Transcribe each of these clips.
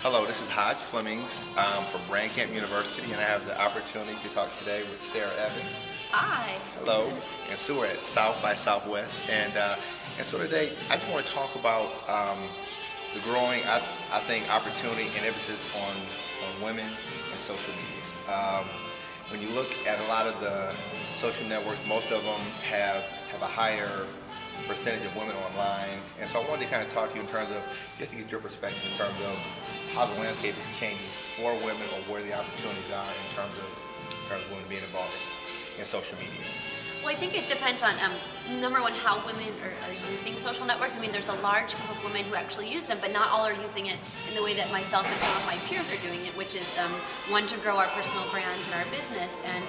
Hello, this is Hajj Flemings from Camp University, and I have the opportunity to talk today with Sarah Evans. Hi. Hello. And so we're at South by Southwest, and so today I just want to talk about the growing, I think, opportunity and emphasis on women and social media. When you look at a lot of the social networks, most of them have a higher percentage of women online, and so I wanted to kind of talk to you in terms of, just to get your perspective in terms of how the landscape is changing for women, or where the opportunities are in terms of women being involved in social media. Well, I think it depends on, number one, how women are using social networks. I mean, there's a large group of women who actually use them, but not all are using it in the way that myself and some of my peers are doing it, which is, one, to grow our personal brands and our business, and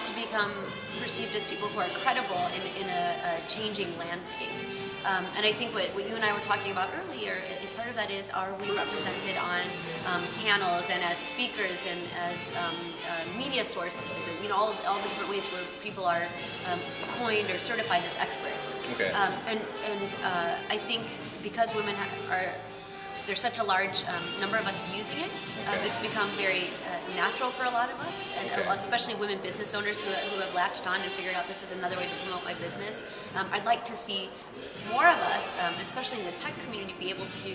to become perceived as people who are credible in a changing landscape. And I think what you and I were talking about earlier, part of that is, are we represented on panels and as speakers and as media sources, and all the different ways where people are coined or certified as experts. Okay. And I think because women there's such a large number of us using it, it's become very natural for a lot of us, and especially women business owners who have latched on and figured out this is another way to promote my business. I'd like to see more of us, especially in the tech community, be able to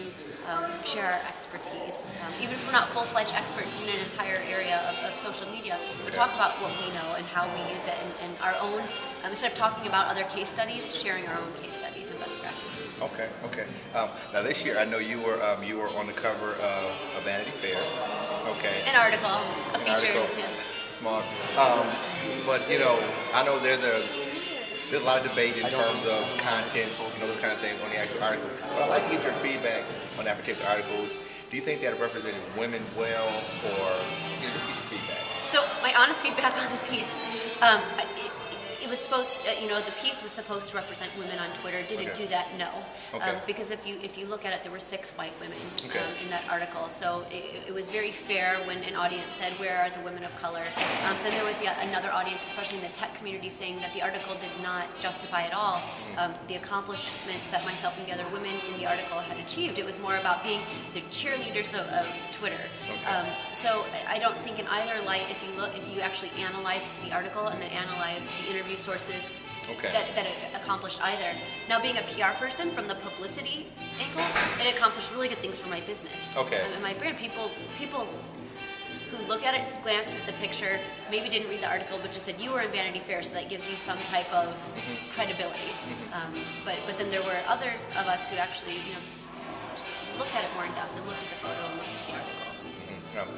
share our expertise. Even if we're not full-fledged experts in an entire area of social media, but talk about what we know and how we use it, and our own, instead of talking about other case studies, sharing our own case studies and best practices. Okay. Now this year, I know you were on the cover of Vanity Fair. Okay. An article, a feature. Small. But I know there's a lot of debate in terms of content, those kind of things on the actual article. But I'd like to get your feedback on that particular article. Do you think that it represented women well, or just get your feedback? So my honest feedback on the piece, it was supposed, the piece was supposed to represent women on Twitter. Did it do that? No. Because if you look at it, there were 6 white women in that article. So it was very fair when an audience said, "Where are the women of color?" Then there was yet another audience, especially in the tech community, saying that the article did not justify at all the accomplishments that myself and the other women in the article had achieved. It was more about being the cheerleaders of Twitter. So I don't think in either light, if you actually analyze the article and then analyze the interview sources, that it accomplished either. Now, being a PR person, from the publicity angle, it accomplished really good things for my business. And my brand. People who looked at it, glanced at the picture, maybe didn't read the article, but just said, "You were in Vanity Fair," so that gives you some type of credibility. But then there were others of us who actually, looked at it more in depth and looked at the photo and looked at the article.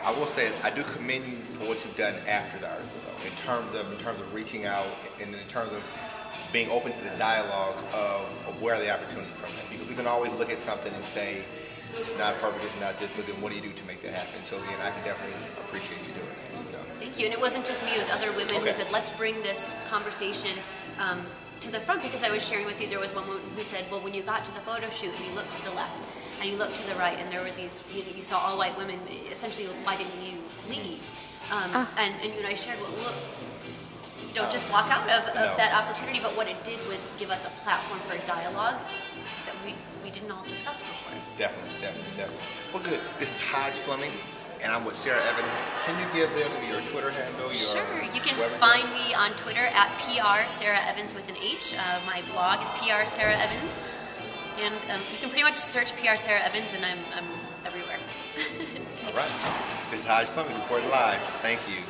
I will say, I do commend you for what you've done after the article, though, in terms of reaching out, and in terms of being open to the dialogue of where are the opportunities from that. Because we can always look at something and say, "It's not perfect, it's not this," but then what do you do to make that happen? So again, I can definitely appreciate you doing that. So. Thank you. And it wasn't just me, it was other women who said, "Let's bring this conversation to the front," because I was sharing with you, there was one woman who said, "Well, when you got to the photo shoot and you looked to the left and you looked to the right, and there were these, you saw all white women, essentially, why didn't you leave?" And you and I shared, well, look, you don't just walk out of that opportunity, but what it did was give us a platform for a dialogue that we didn't all discuss before. Definitely. Well, good. This is Hajj Fleming, and I'm with Sarah Evans. Can you give them your Twitter handle? Sure. You can find me on Twitter at PR Sarah Evans with an H. My blog is PR Sarah Evans. And you can pretty much search PR Sarah Evans, and I'm everywhere. All right. This is Hajj Fleming reporting live. Thank you.